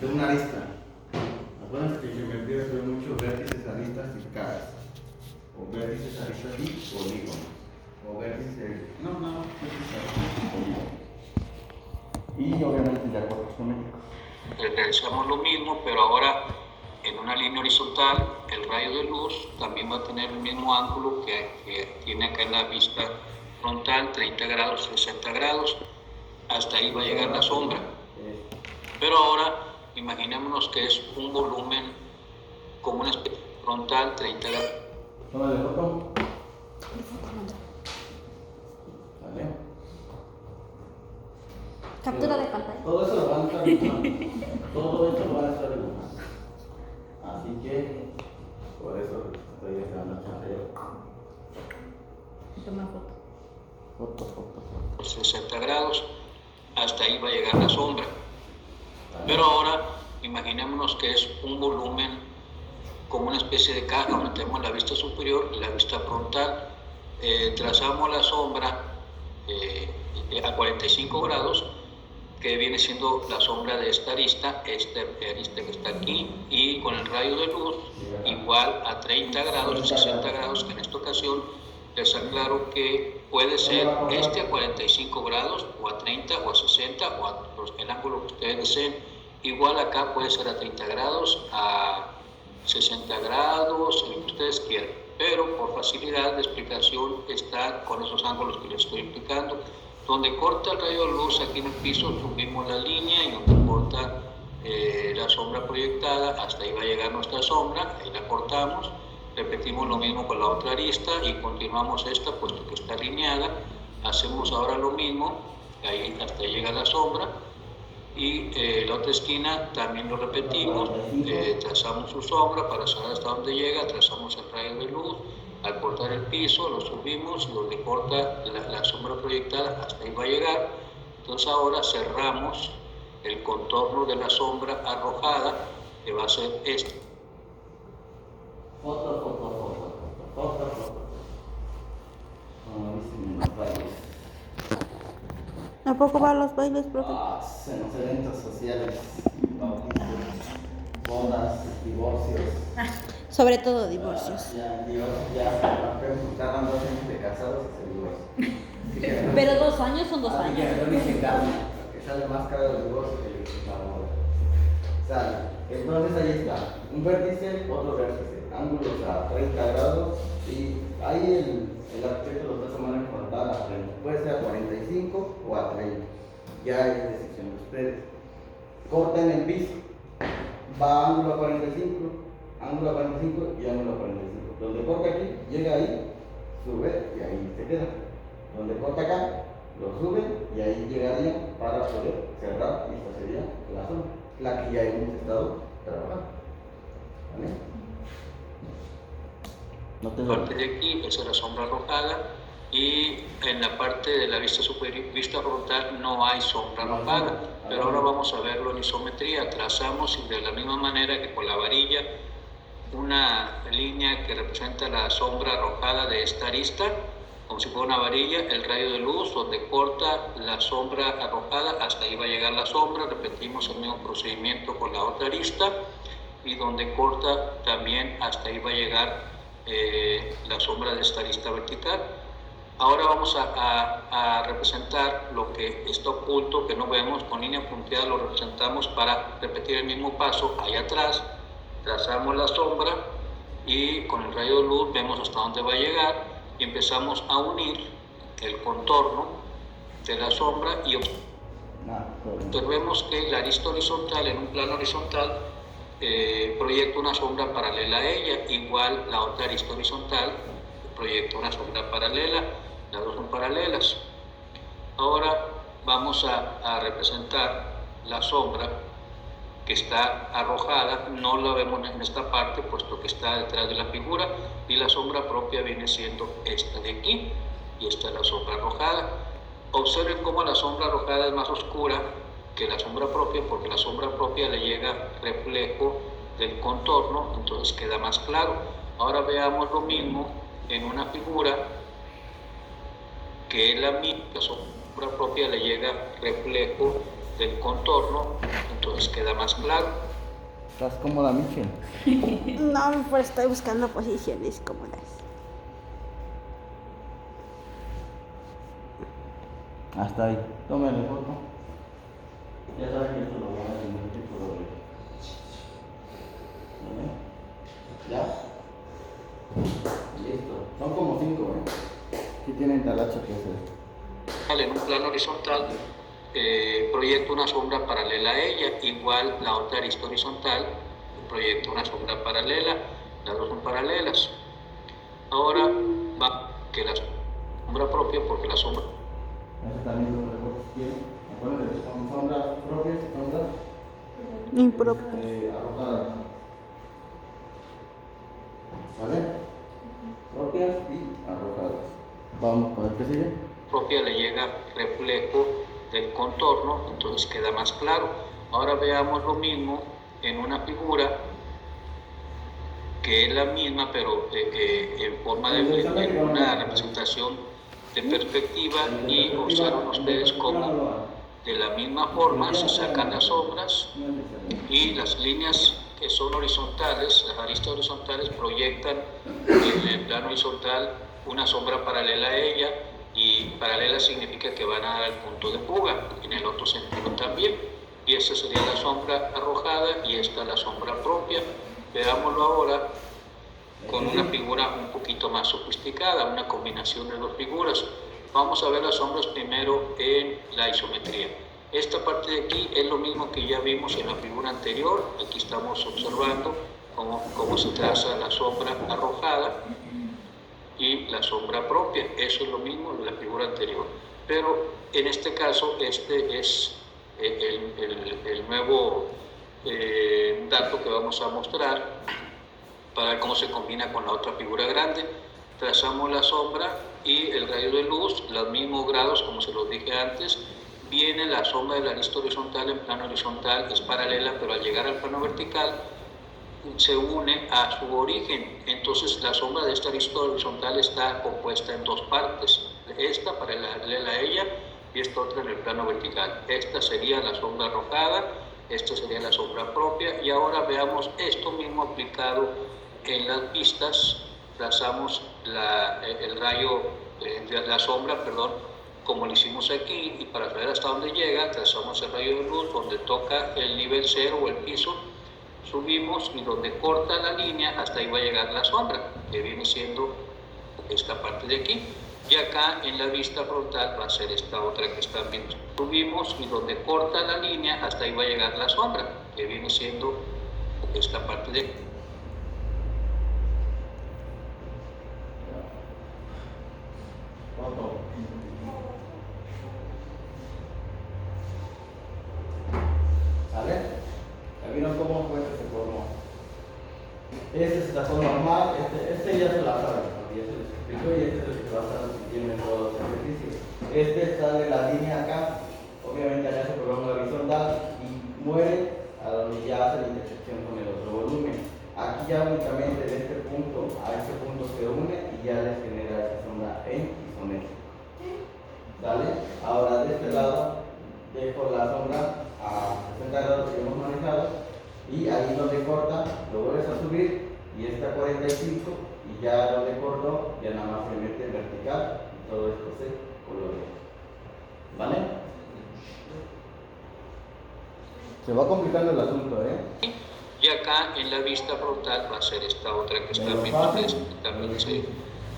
de una arista. Acuérdense que geometría se ve mucho vértices, aristas y caras. O vértices, aristas y polígonos. O vértices, vértices, aristas y polígonos. Y obviamente de acuerdos geométricos. Realizamos lo mismo, pero ahora en una línea horizontal, el rayo de luz también va a tener el mismo ángulo que tiene acá en la vista frontal, 30 grados, 60 grados. Hasta ahí va a llegar la sombra. Pero ahora imaginémonos que es un volumen como una especie frontal, 30 grados. Toma de foto. ¿Vale? Captura de pantalla. Todo eso lo van a estar dibujando. Todo esto lo van a estar dibujando. Así que, por eso estoy dejando la pantalla. Toma foto. Foto. 60 grados, hasta ahí va a llegar la sombra. Pero ahora imaginémonos que es un volumen como una especie de caja donde tenemos la vista superior y la vista frontal. Trazamos la sombra a 45 grados, que viene siendo la sombra de esta arista que está aquí, y con el rayo de luz igual a 30 grados, 60 grados, que en esta ocasión les aclaro que puede ser a 45 grados, o a 30, o a 60, o a el ángulo que ustedes deseen. Igual acá puede ser a 30 grados, a 60 grados, lo que ustedes quieran. Pero por facilidad de explicación está con esos ángulos que les estoy explicando. Donde corta el rayo de luz aquí en el piso, subimos la línea, y donde corta la sombra proyectada, hasta ahí va a llegar nuestra sombra, ahí la cortamos. Repetimos lo mismo con la otra arista y continuamos esta, puesto que está alineada. Hacemos ahora lo mismo, ahí hasta ahí llega la sombra. Y la otra esquina también lo repetimos, trazamos su sombra para saber hasta dónde llega, trazamos el rayo de luz. Al cortar el piso lo subimos, y donde corta la sombra proyectada, hasta ahí va a llegar. Entonces ahora cerramos el contorno de la sombra arrojada, que va a ser este. Foto. Como dicen en los bailes. ¿A poco va a los bailes, profe? En los eventos sociales, bautizos, bodas, divorcios. Sobre todo divorcios. Ya, tardan 2 años de casados y se divorcian. Pero 2 años son 2 años. Que sale más caro el divorcio que la boda. Sale. Entonces ahí está, un vértice, otro vértice, ángulos a 30 grados, y ahí el arquitecto lo está tomando en cuenta a 30. Puede ser a 45 o a 30. Ya es decisión de ustedes. Corten el piso, va ángulo a 45, ángulo a 45 y ángulo a 45. Donde corta aquí, llega ahí, sube y ahí se queda. Donde corta acá, lo suben y ahí llegaría para poder cerrar, y esta sería la zona, la que ya hemos estado trabajando. ¿Vale? No te Parte de aquí, esa es la sombra arrojada, y en la parte de la vista superior, vista frontal, no hay sombra arrojada. Pero ahora vamos a verlo en isometría. Trazamos de la misma manera que con la varilla una línea que representa la sombra arrojada de esta arista, como si fuera una varilla, el rayo de luz donde corta la sombra arrojada, hasta ahí va a llegar la sombra. Repetimos el mismo procedimiento con la otra arista, y donde corta también hasta ahí va a llegar la sombra de esta arista vertical. Ahora vamos a representar lo que está oculto, que no vemos. Con línea punteada lo representamos para repetir el mismo paso. Ahí atrás trazamos la sombra, y con el rayo de luz vemos hasta dónde va a llegar, y empezamos a unir el contorno de la sombra, y observemos que la arista horizontal, en un plano horizontal, proyecta una sombra paralela a ella. Igual la otra arista horizontal proyecta una sombra paralela, las dos son paralelas. Ahora vamos a representar la sombra que está arrojada. No la vemos en esta parte, puesto que está detrás de la figura, y la sombra propia viene siendo esta de aquí, y esta es la sombra arrojada. Observen cómo la sombra arrojada es más oscura que la sombra propia, porque la sombra propia le llega reflejo del contorno, entonces queda más claro. Ahora veamos lo mismo en una figura que es la misma. La sombra propia le llega reflejo del contorno, entonces queda más claro. ¿Estás cómoda, Michelle? No, pero estoy buscando posiciones cómodas. Hasta ahí. Tómale foto. Ya saben que esto lo voy a hacer un tipo de... ¿Ya? Listo. Son como 5, ¿eh? Sí tienen talacha que hacer. En un plano horizontal, proyecto una sombra paralela a ella, igual la otra arista horizontal, proyecto una sombra paralela, las dos son paralelas. Ahora va que la sombra propia, porque la sombra Eso también son recortes que acuérdense, son sombras propias y sombras Impropio. arrojadas. ¿Vale? Propias y arrojadas. Vamos con el que sigue. propia le llega reflejo del contorno, entonces queda más claro. Ahora veamos lo mismo en una figura que es la misma, pero en forma de una representación de perspectiva, y observan ustedes cómo de la misma forma se sacan las sombras y las líneas que son horizontales, las aristas horizontales proyectan en el plano horizontal una sombra paralela a ella, y paralela significa que van a dar al punto de fuga, en el otro sentido también, y esa sería la sombra arrojada y esta la sombra propia. Veámoslo ahora con una figura un poquito más sofisticada, una combinación de dos figuras. Vamos a ver las sombras primero en la isometría. Esta parte de aquí es lo mismo que ya vimos en la figura anterior. Aquí estamos observando cómo se traza la sombra arrojada y la sombra propia. Eso es lo mismo de la figura anterior. Pero en este caso, este es el nuevo dato que vamos a mostrar para ver cómo se combina con la otra figura grande. Trazamos la sombra y el rayo de luz, los mismos grados como se los dije antes. Viene la sombra de la arista horizontal en plano horizontal, es paralela, pero al llegar al plano vertical se une a su origen. Entonces la sombra de esta arista horizontal está compuesta en dos partes, esta paralela a ella y esta otra en el plano vertical. Esta sería la sombra arrojada, esta sería la sombra propia, y ahora veamos esto mismo aplicado en las vistas. Trazamos el rayo de la sombra, como lo hicimos aquí, y para saber hasta dónde llega, trazamos el rayo de luz donde toca el nivel 0 o el piso, subimos, y donde corta la línea, hasta ahí va a llegar la sombra, que viene siendo esta parte de aquí. Y acá en la vista frontal va a ser esta otra que están viendo. Subimos, y donde corta la línea, hasta ahí va a llegar la sombra, que viene siendo esta parte de aquí. ¿Sale? ¿Ya vieron cómo fue que se formó? Este se sacó normal, este ya se la sabe, porque ya se les explicó, y este es el que se va a estar repitiendo en todos los ejercicios. Este sale la línea acá, obviamente acá se programa la horizontal y muere a donde ya hace la intersección con el otro volumen. Aquí ya únicamente de este punto a este punto se une y ya les genera esa sombra en isométrico. ¿Sale? Ahora de este lado dejo la sombra a 60 grados que hemos manejado, y ahí donde corta lo vuelves a subir y está a 45, y ya donde corto ya nada más se mete en vertical y todo esto se colorea. ¿Vale? Se va complicando el asunto, ¿eh? Y acá en la vista frontal va a ser esta otra que está viendo, que también se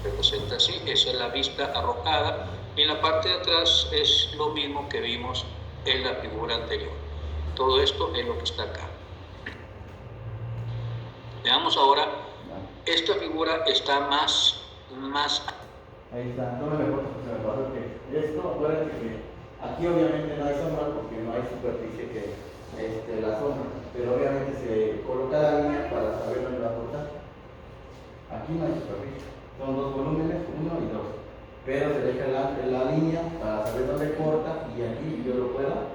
representa así. Esa es la vista arrojada, y en la parte de atrás es lo mismo que vimos en la figura anterior. Todo esto es lo que está acá. Veamos ahora, esta figura está más Ahí está, no me recuerdo que se me pasó que esto, acuérdense que aquí obviamente no hay sombra porque no hay superficie que la sombra, pero obviamente se coloca la línea para saber dónde va a cortar. Aquí no hay superficie, son dos volúmenes, 1 y 2, pero se deja la línea para saber dónde corta, y aquí yo lo pueda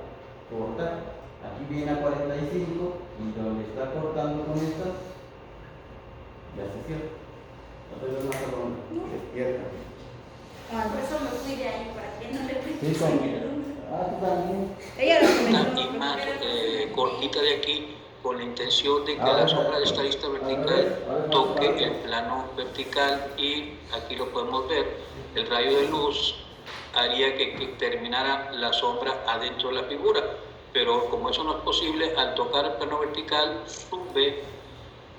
cortar. Aquí viene a 45 y donde está cortando con esta ya se cierra. Entonces es más se despierta. Por eso me fui de ahí, para que no le Sí, con... Ah, tú también. Ella lo y comenzó. más cortita de aquí, con la intención de que Ahora, la sombra de esta arista ahora vertical más toque fácil. el plano vertical y aquí lo podemos ver, el rayo de luz haría que terminara la sombra adentro de la figura, pero como eso no es posible, al tocar el plano vertical sube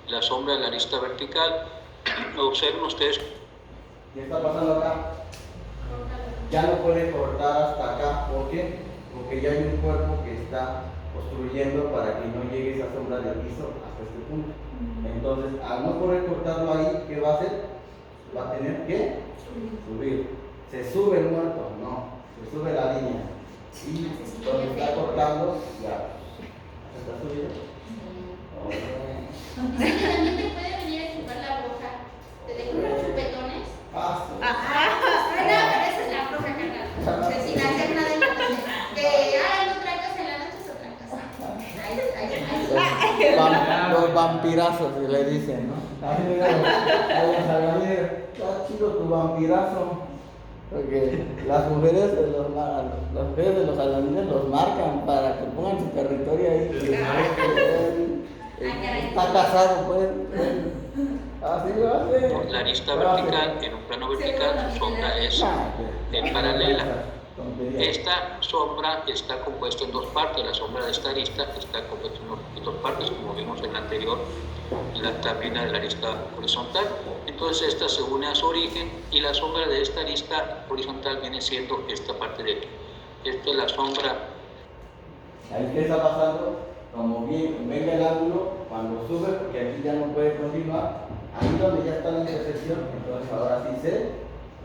la sombra de la arista vertical. Observen ustedes. ¿Qué está pasando acá? Ya no puede cortar hasta acá. ¿Por qué? Porque ya hay un cuerpo que está construyendo para que no llegue esa sombra del piso hasta este punto. Entonces, al no poder cortarlo ahí, ¿qué va a hacer? Va a tener que subir. ¿Se sube el muerto? No. Se sube la línea. Y donde está cortando, ya. ¿Se está subiendo? También te puede venir a chupar la bruja. Te dejo unos chupetones. Ah, sí. No, pero esa es la bruja, carnal. Que sin hacer nada entonces. Que en otra casa, en la noche es otra casa. Ahí. Los vampirazos, se le dicen, ¿no? A mí me está chido tu vampirazo. Porque las mujeres de los albañiles los marcan para que pongan su territorio ahí. Está casado, pues. Así lo hace. La arista vertical, en un plano vertical, su sombra es paralela. Esta sombra está compuesta en dos partes. La sombra de esta arista está compuesta en dos partes, como vimos en la anterior, la tábila de la arista horizontal. Entonces esta se une a su origen y la sombra de esta arista horizontal viene siendo esta parte de aquí. Esta es la sombra. Ahí qué está pasando, como bien venga el ángulo, cuando sube, porque aquí ya no puede continuar, ahí donde ya está la intersección, entonces ahora sí se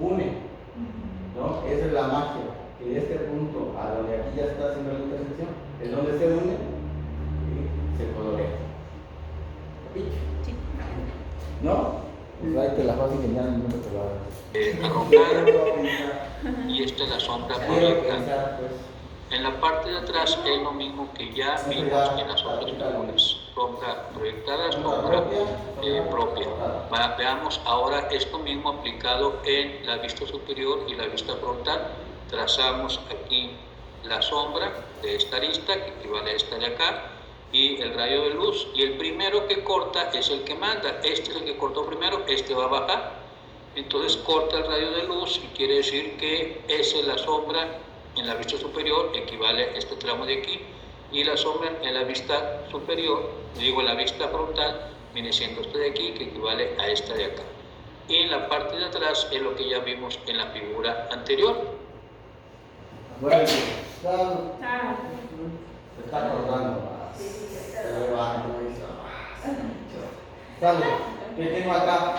une, ¿no? Esa es la magia, que de este punto a donde aquí ya está haciendo la intersección, es donde se une y se colorea. ¿No? Pues ahí te la fácil que ya no te lo Arrojada, y esta es la sombra proyectada. pues. En la parte de atrás es lo mismo que ya vimos en las otras figuras. Sombra proyectada, sombra propia. Veamos ahora esto mismo aplicado en la vista superior y la vista frontal. Trazamos aquí la sombra de esta arista, que equivale a esta de acá, y el rayo de luz, y el primero que corta es el que manda. Este es el que cortó primero, este va a bajar. Entonces corta el rayo de luz y quiere decir que esa es la sombra en la vista superior, equivale a este tramo de aquí, y la sombra en la vista superior, en la vista frontal, viene siendo este de aquí, que equivale a esta de acá. Y en la parte de atrás es lo que ya vimos en la figura anterior. Bueno, se está acordando. Sale, ¿qué tengo acá?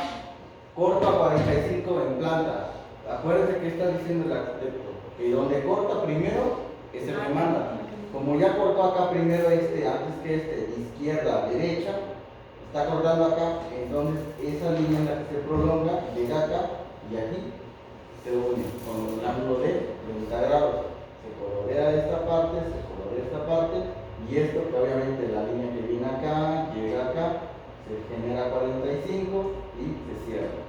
Corto a 45 en planta. Acuérdense que está diciendo el arquitecto, que donde corta primero es el que manda. Como ya cortó acá primero antes que de izquierda a derecha, está cortando acá, entonces esa línea en la que se prolonga, llega acá y aquí se une con el ángulo de 30 grados. Se colorea esta parte, y esto que obviamente la línea que viene acá, llega acá, se genera 45 y se cierra.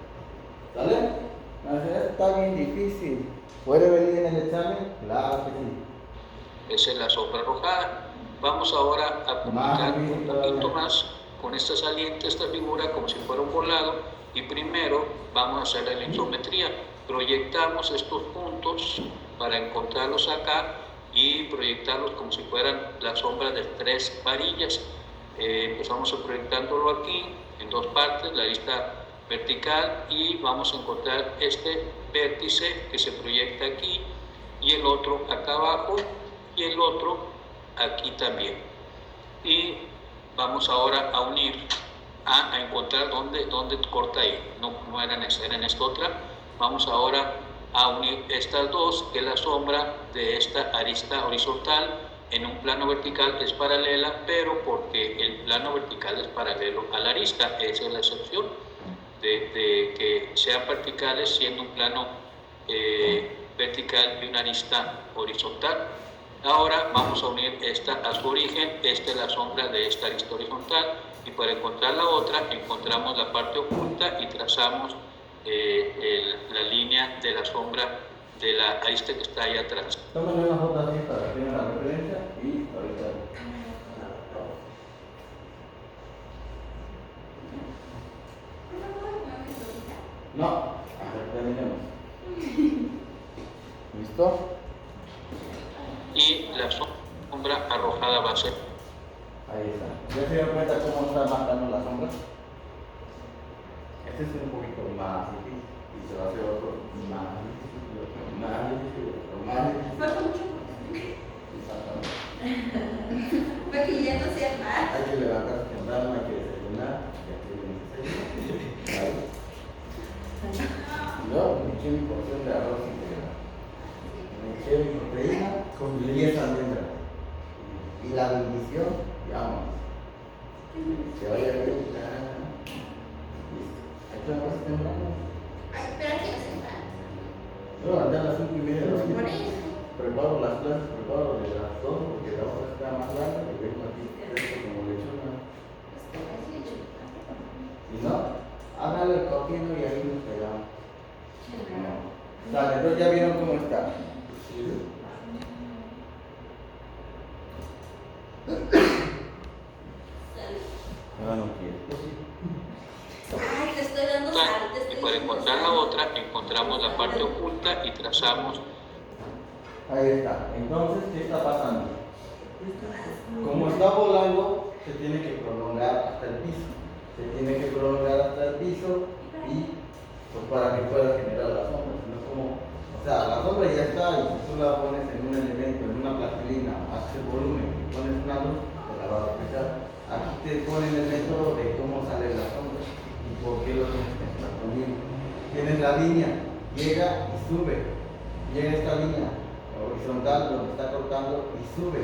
¿Sale? Está bien difícil. ¿Puede venir en el examen? Claro que sí. Esa es la sombra arrojada. Vamos ahora a complicar un poquito más con esta saliente, esta figura, como si fuera un volado, y primero vamos a hacer la isometría. Proyectamos estos puntos para encontrarlos acá y proyectarlos como si fueran la sombra de tres varillas. Empezamos proyectándolo aquí en dos partes, la arista vertical, y vamos a encontrar este vértice que se proyecta aquí y el otro acá abajo y el otro aquí también. Y vamos ahora a unir, a encontrar dónde corta ahí. No era en esta, era en esta otra. Vamos ahora a unir estas dos, que es la sombra de esta arista horizontal. En un plano vertical es paralela, pero porque el plano vertical es paralelo a la arista, esa es la excepción de que sean verticales siendo un plano vertical y una arista horizontal. Ahora vamos a unir esta a su origen. Esta es la sombra de esta arista horizontal, y para encontrar la otra encontramos la parte oculta y trazamos la línea de la sombra de la arista que está ahí atrás. Tómale una foto así para que tengan la referencia y ahorita. No, hasta que terminemos. ¿Listo? Y la sombra arrojada va a ser. Ahí está. ¿Ya se dieron cuenta cómo está marcando la sombra? Este es un poquito más difícil y se va a hacer otro más difícil, otro más difícil, otro más difícil. Falta mucho. Exactamente. Porque ya no sé más. Hay que levantarse temprano, hay que desayunar, y aquí viene el desayuno. Ahí. Y luego me eché mi porción de arroz integral. Me eché mi proteína con 10 almendras. Y la bendición, y vámonos. Se vaya a ver. Listo. Hay que levantarse temprano. Ay, pero hay que hacer más. Yo levanté a las 5:30 de la Por mañana. eso. Preparo las clases, preparo de las 2 porque la otra está más larga y vengo aquí fresco como lechuga. Si no, hágale el coquino y ahí nos pegamos. No. Dale, entonces ya vieron cómo está. Ahora no quiere. Ay, te estoy dando sal, te Y estoy para dando encontrar la sal. otra, encontramos la parte oculta y trazamos. Ahí está. Entonces, ¿qué está pasando? Como está volando, se tiene que prolongar hasta el piso. Se tiene que prolongar hasta el piso y pues para que pueda generar la sombra. No como, o sea, la sombra ya está y si tú la pones en un elemento, en una plastilina, haces volumen y pones una luz, pues la vas a reflejar. Aquí te ponen el método de cómo sale la sombra y por qué lo tienes que estar poniendo. Tienes la línea, llega y sube. Llega esta línea horizontal donde está cortando y sube.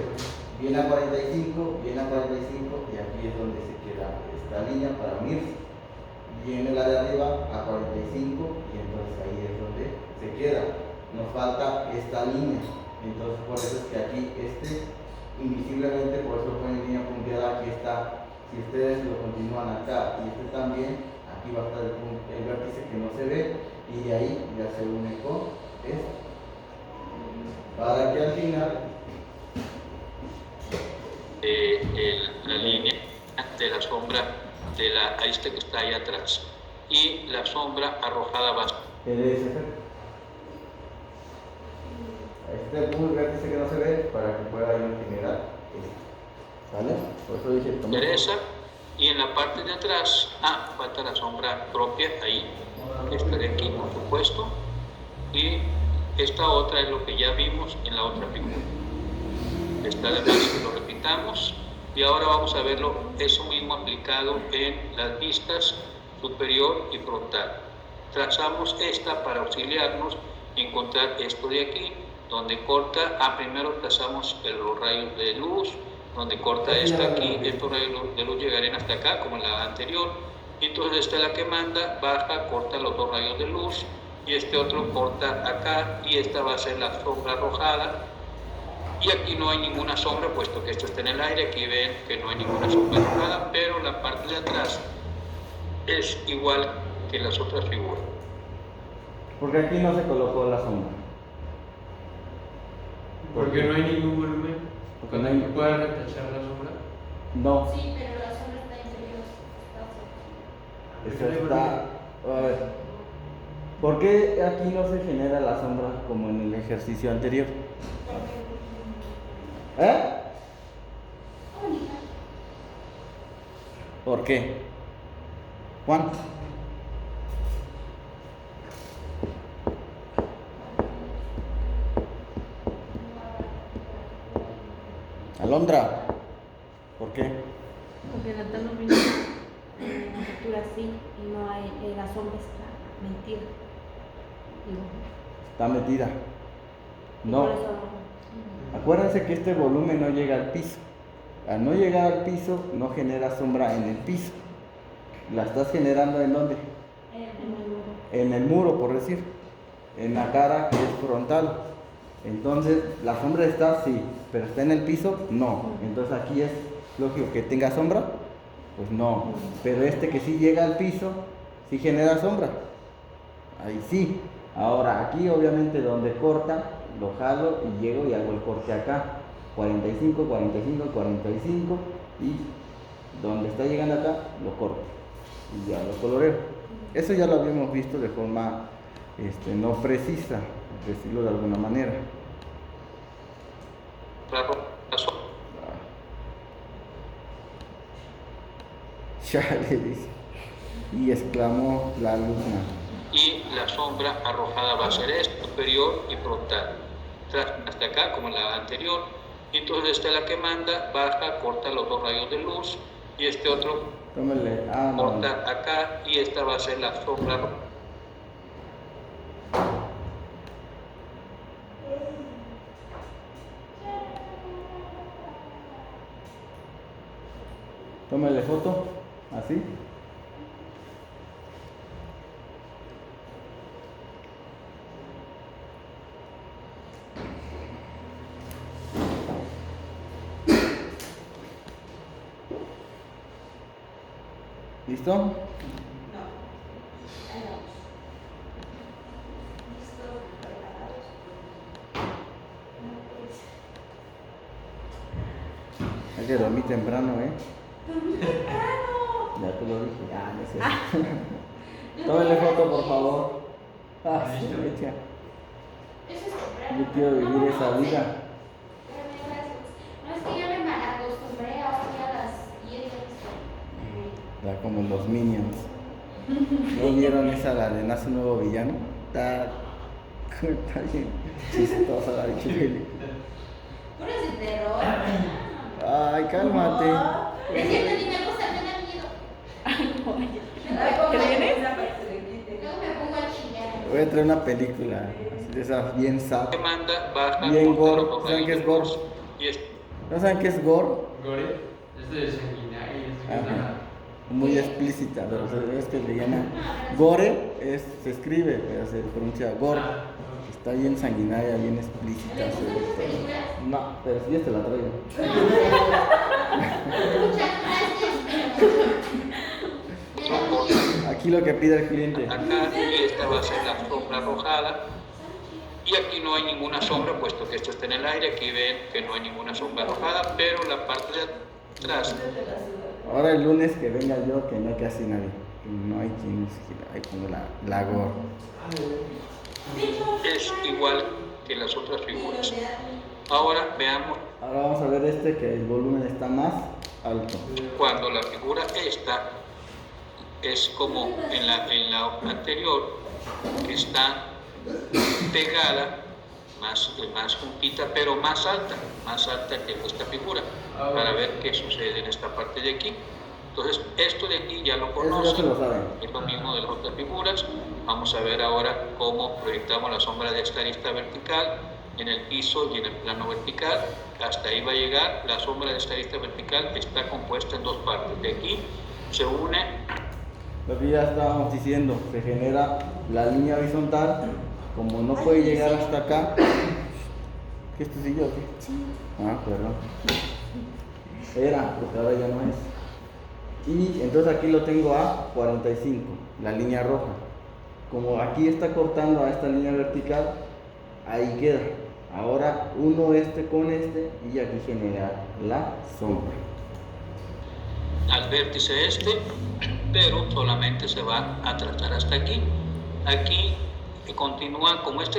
Viene a 45, viene a 45 y aquí es donde se queda esta línea para unirse. Viene la de arriba a 45 y entonces ahí es donde se queda. Nos falta esta línea. Entonces por eso es que aquí invisiblemente, por eso ponen línea punteada, aquí está. Si ustedes lo continúan acá y también, aquí va a estar el vértice que no se ve y de ahí ya se une con esto. Para que al final la línea de la sombra de la arista que está ahí atrás. Y la sombra arrojada va a ser. ese efecto. Este es un vértice que no se ve para que pueda generar esto. ¿Vale? Por eso dije Interesa. Y en la parte de atrás, falta la sombra propia ahí. Esta de aquí, por supuesto. Y esta otra es lo que ya vimos en la otra figura. Está de más que lo repitamos. Y ahora vamos a verlo, eso mismo aplicado en las vistas superior y frontal. Trazamos esta para auxiliarnos y encontrar esto de aquí, donde corta, primero trazamos los rayos de luz, donde corta esta aquí, estos rayos de luz llegarían hasta acá, como en la anterior, y entonces esta es la que manda, baja, corta los dos rayos de luz, y este otro corta acá, y esta va a ser la sombra arrojada, y aquí no hay ninguna sombra, puesto que esto está en el aire, aquí ven que no hay ninguna sombra arrojada, pero la parte de atrás es igual que las otras figuras. Porque aquí no se colocó la sombra. Porque no hay ningún volumen. Porque no hay- ¿Puede retachar la sombra? No, Sí, pero la sombra está interior. eso está. A ver, ¿por qué aquí no se genera la sombra como en el ejercicio anterior? ¿Eh? ¿Por qué? Juan. Alondra. ¿Por qué? Porque la están iluminando en captura así y no hay, la sombra está metida. Digo, Está metida. No. por eso, Acuérdense que este volumen no llega al piso. Al no llegar al piso, no genera sombra en el piso. ¿La estás generando en dónde? En el muro, por decir. En la cara que es frontal. Entonces, ¿la sombra está? Sí. ¿Pero está en el piso? No. Entonces aquí es lógico que tenga sombra. Pues no. Pero este que sí llega al piso, sí genera sombra. Ahí sí. Ahora aquí obviamente donde corta, lo jalo y llego y hago el corte acá. 45, 45, 45 y donde está llegando acá lo corto y ya lo coloreo. Eso ya lo habíamos visto de forma no precisa, por decirlo de alguna manera. Chale, dice. Y exclamó la alumna. Y la sombra arrojada va a ser esta, superior y frontal. Hasta acá, como en la anterior. Y entonces esta es la que manda, baja, corta los dos rayos de luz. Y este otro Tómele. No. corta acá. Y esta va a ser la sombra. Tómele foto. Así. ¿Listo? No. Hay que dormir temprano, ¿eh? Dormí temprano. Ya te lo dije. Ya, no sé. Tómele foto, por favor. Sí, mecha. Eso es temprano. Yo quiero vivir esa vida. No, es que ya me malacostumbré ahora a las 10 ya estoy. Ya como los Minions. ¿No vieron esa, la de Nace un nuevo villano? Está bien chistosa la de Chile. Puras de terror. Ay, cálmate. Es cierto, ni me gusta, me da miedo. ¿Qué vienes? Luego me pongo a chillar. Voy a traer una película así de esas bien sad. Que manda, baja, Bien corta gore. los dos ¿Saben qué rayos es de gore? luz. Y ¿No saben qué es gore? Gore, es de sanguinario, es de Ajá. Muy explícita, pero es que le llaman gore, se escribe, pero se pronuncia gore. Está bien sanguinaria, bien explícita. ¿Le gustan esas películas? No, pero si ya te la traigo. Muchas gracias, pero... Aquí lo que pide el cliente. acá, y esta va a ser la sombra arrojada. Y aquí no hay ninguna sombra, puesto que esto está en el aire. Aquí ven que no hay ninguna sombra arrojada, pero la parte de atrás Ahora el lunes que venga yo, que no hay casi nadie. Que no hay quien ni siquiera. Ahí pongo la gore. es igual que las otras figuras. Ahora veamos Ahora vamos a ver que el volumen está más alto. cuando la figura esta es como en la anterior, que está pegada, más juntita, pero más alta que esta figura, para ver qué sucede en esta parte de aquí. Entonces, esto de aquí ya lo Eso ya se conocen, lo saben. es lo mismo de las otras figuras. Vamos a ver ahora cómo proyectamos la sombra de esta arista vertical en el piso y en el plano vertical. Hasta ahí va a llegar. La sombra de esta arista vertical está compuesta en dos partes. De aquí se une Lo que ya estábamos diciendo, se genera la línea horizontal, como no puede llegar hasta acá. ¿Qué es tu silla o qué? Sí. Ah, perdón. Era, porque ahora ya no es. Y entonces aquí lo tengo a 45, la línea roja. Como aquí está cortando a esta línea vertical, ahí queda. Ahora uno con y aquí genera la sombra. al vértice este, pero solamente se va a tratar hasta aquí. Aquí continúa, como esta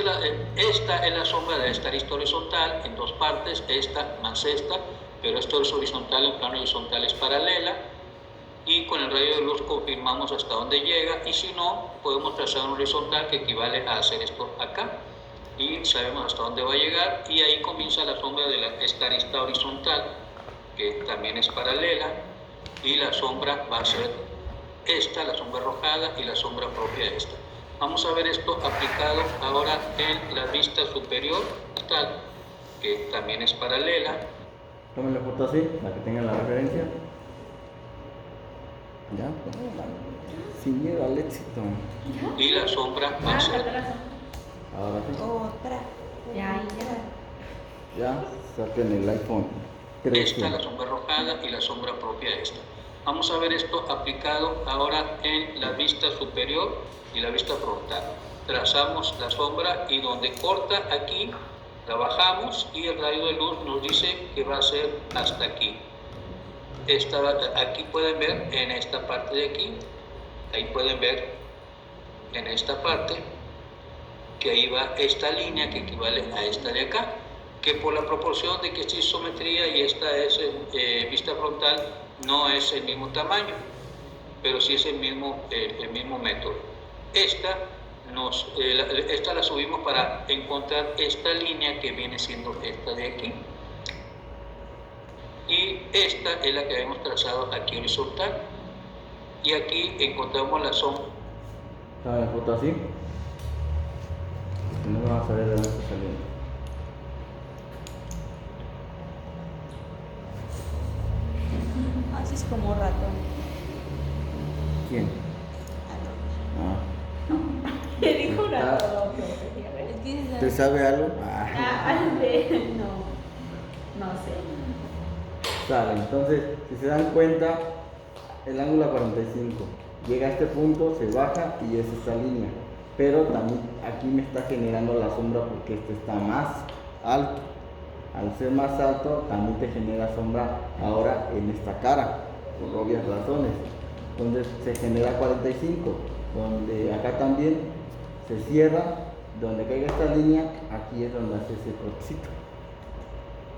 es la sombra de esta arista horizontal en dos partes, esta más esta, pero esto es horizontal, el plano horizontal es paralela, y con el rayo de luz confirmamos hasta dónde llega, y si no, podemos trazar un horizontal que equivale a hacer esto acá, y sabemos hasta dónde va a llegar, y ahí comienza la sombra de esta arista horizontal, que también es paralela, y la sombra va a ser esta, la sombra arrojada, y la sombra propia de esta. Vamos a ver esto aplicado ahora en la vista superior, tal, que también es paralela. Tomen la foto así, para que tengan la referencia. Ya, sin miedo al éxito. Y la sombra va a ser Ahora sí. Otra. Ya, Ya, saquen el iPhone 13. esta, la sombra arrojada, y la sombra propia de esta. Vamos a ver esto aplicado ahora en la vista superior y la vista frontal. trazamos la sombra y donde corta aquí, la bajamos y el rayo de luz nos dice que va a ser hasta aquí. Aquí pueden ver en esta parte de aquí, ahí pueden ver en esta parte que ahí va esta línea que equivale a esta de acá, que por la proporción de que esta es isometría y esta es vista frontal, no es el mismo tamaño, pero sí es el mismo método. Esta la subimos para encontrar esta línea que viene siendo esta de aquí. Y esta es la que habíamos trazado aquí horizontal. Y aquí encontramos la sombra. ¿Saben la foto así? No vamos a ver de dónde está saliendo. Así es como ratón. ¿Quién? Ah. Le dijo Ah. ratón. ¿Te sabe algo? Ah. No sé. Sale, entonces, si se dan cuenta, el ángulo a 45 llega a este punto, se baja y es esta línea. Pero también aquí me está generando la sombra porque este está más alto. Al ser más alto, también te genera sombra ahora en esta cara, por obvias razones. Entonces se genera 45, donde acá también se cierra, donde caiga esta línea, aquí es donde hace ese cortecito.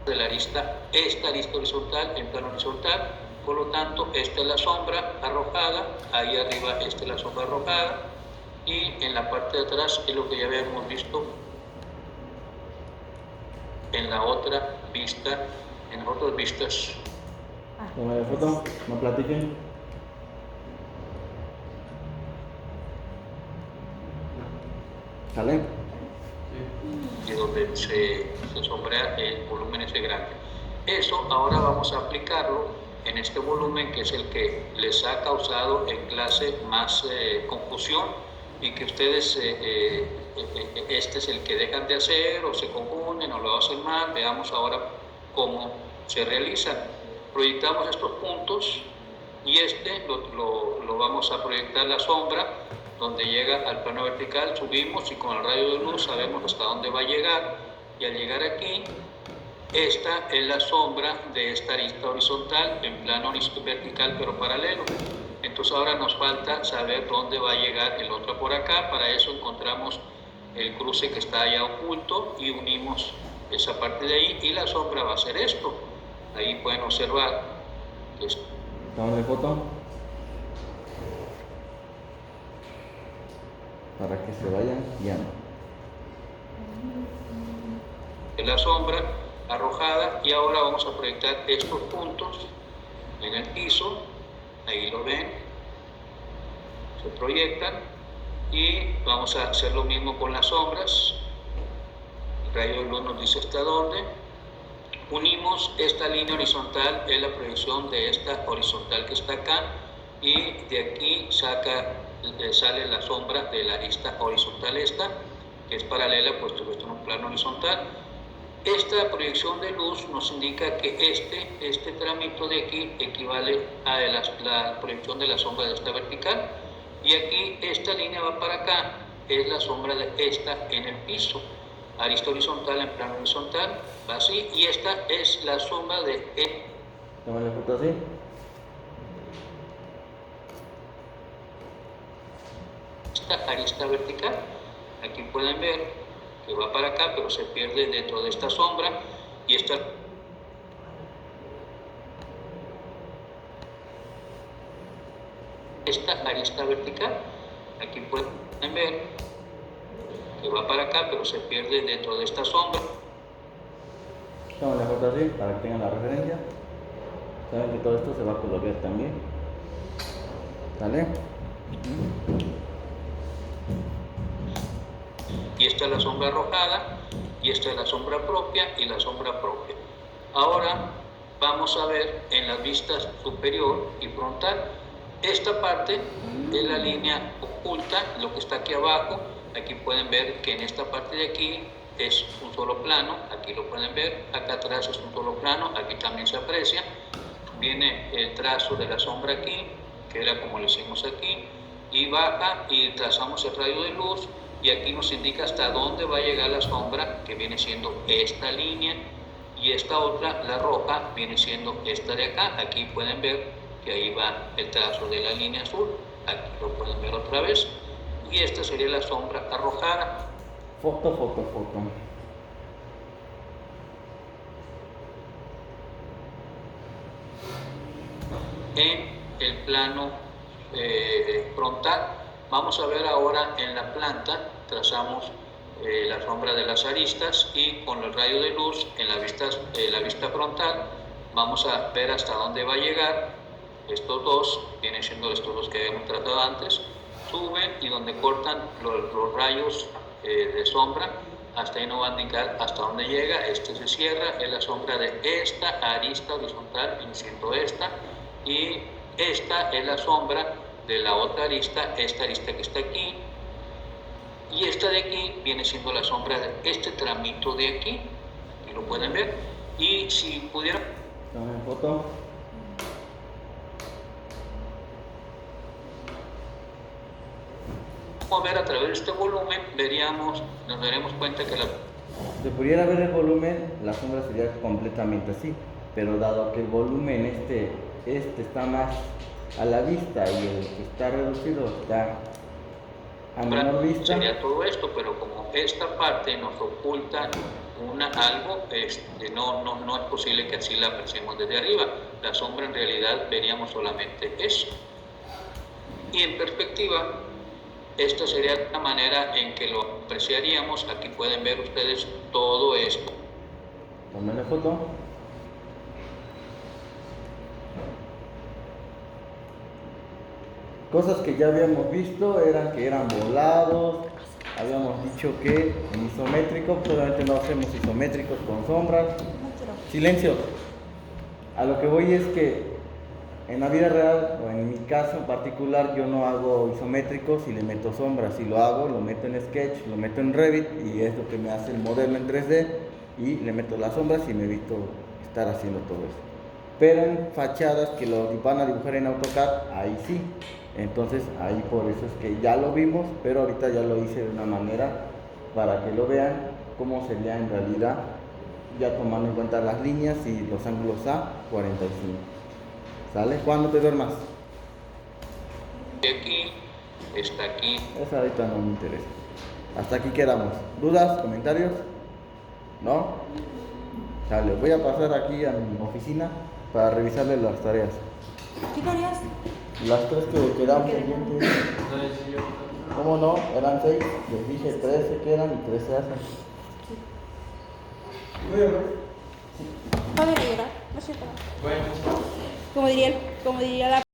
De la arista, esta arista horizontal en plano horizontal, por lo tanto esta es la sombra arrojada, ahí arriba esta es la sombra arrojada y en la parte de atrás es lo que ya habíamos visto en la otra vista, en las otras vistas. Toma la foto, no platiquen. ¿Sale? Y donde se sombrea el volumen ese grande. Eso ahora vamos a aplicarlo en este volumen que es el que les ha causado en clase más confusión y que ustedes este es el que dejan de hacer o se confunden o lo hacen mal. Veamos ahora cómo se realiza. Proyectamos estos puntos y lo vamos a proyectar la sombra donde llega al plano vertical, subimos y con el rayo de luz sabemos hasta dónde va a llegar y al llegar aquí, esta es la sombra de esta arista horizontal en plano vertical pero paralelo. Entonces ahora nos falta saber dónde va a llegar el otro por acá. Para eso encontramos el cruce que está allá oculto y unimos esa parte de ahí y la sombra va a ser esto. Ahí pueden observar que Toma la foto. Para que se vayan guiando. es la sombra arrojada y ahora vamos a proyectar estos puntos en el piso, ahí lo ven, se proyectan y vamos a hacer lo mismo con las sombras. El rayo de luz nos dice hasta dónde. Unimos esta línea horizontal, es la proyección de esta horizontal que está acá y de aquí sale la sombra de la arista horizontal esta, que es paralela puesto que está en un plano horizontal. Esta proyección de luz nos indica que este tramito de aquí equivale a la proyección de la sombra de esta vertical y aquí esta línea va para acá, es la sombra de esta en el piso. Arista horizontal en plano horizontal, va así, y esta es la sombra de Toma la foto así. esta arista vertical. Aquí pueden ver que va para acá, pero se pierde dentro de esta sombra y esta arista vertical. Aquí pueden ver que va para acá, pero se pierde dentro de esta sombra. Toma la foto así para que tengan la referencia. Saben que todo esto se va a colorear también. ¿Sale? Y esta es la sombra arrojada, y esta es la sombra propia y la sombra propia. Ahora vamos a ver en las vistas superior y frontal. Esta parte es la línea oculta, lo que está aquí abajo. Aquí pueden ver que en esta parte de aquí es un solo plano, aquí lo pueden ver, acá atrás es un solo plano, aquí también se aprecia. Viene el trazo de la sombra aquí, que era como lo hicimos aquí, y baja y trazamos el rayo de luz y aquí nos indica hasta dónde va a llegar la sombra, que viene siendo esta línea, y esta otra, la roja, viene siendo esta de acá. Aquí pueden ver que ahí va el trazo de la línea azul, aquí lo pueden ver otra vez, y esta sería la sombra arrojada. Foto. En el plano frontal, vamos a ver ahora en la planta, trazamos la sombra de las aristas y con el rayo de luz en la vista frontal vamos a ver hasta dónde va a llegar. Estos dos, vienen siendo estos dos que habíamos tratado antes, suben y donde cortan los rayos de sombra, hasta ahí nos va a indicar hasta dónde llega. Este se cierra, es la sombra de esta arista horizontal, viene siendo esta, y esta es la sombra de la otra arista, esta arista que está aquí, y esta de aquí viene siendo la sombra de este tramito de aquí, y lo pueden ver. Y si pudieran Toma foto. ver a través de este volumen, nos daremos cuenta que Si pudiera ver el volumen, la sombra sería completamente así, pero dado que el volumen este está más a la vista y el que está reducido está a menor vista, sería todo esto, pero como esta parte nos oculta algo, no es posible que así la apreciemos desde arriba. La sombra en realidad veríamos solamente eso. Y en perspectiva, esta sería la manera en que lo apreciaríamos. Aquí pueden ver ustedes todo esto. tómenle foto. Cosas que ya habíamos visto eran que eran volados. Habíamos dicho que en isométrico, pues obviamente no hacemos isométricos con sombras. Silencio. A lo que voy es que en la vida real, o en mi caso en particular, yo no hago isométricos y le meto sombras. Si lo hago, lo meto en Sketch, lo meto en Revit y es lo que me hace el modelo en 3D y le meto las sombras y me evito estar haciendo todo eso. Pero en fachadas que lo van a dibujar en AutoCAD, ahí sí. Entonces ahí por eso es que ya lo vimos, pero ahorita ya lo hice de una manera para que lo vean cómo sería en realidad, ya tomando en cuenta las líneas y los ángulos a 45. ¿Sale? ¿Cuándo te duermas? Aquí, está aquí. Eso ahorita no me interesa. Hasta aquí quedamos. ¿Dudas? ¿Comentarios? ¿No? Sale, voy a pasar aquí a mi oficina para revisarle las tareas. ¿Qué tareas? Las tres que quedaron pendientes. Entonces, sí, yo. ¿Cómo no? Eran 6. Les dije 3 se quedan y 3 se hacen. Va a llorar, no es cierto. Bueno. Como diría la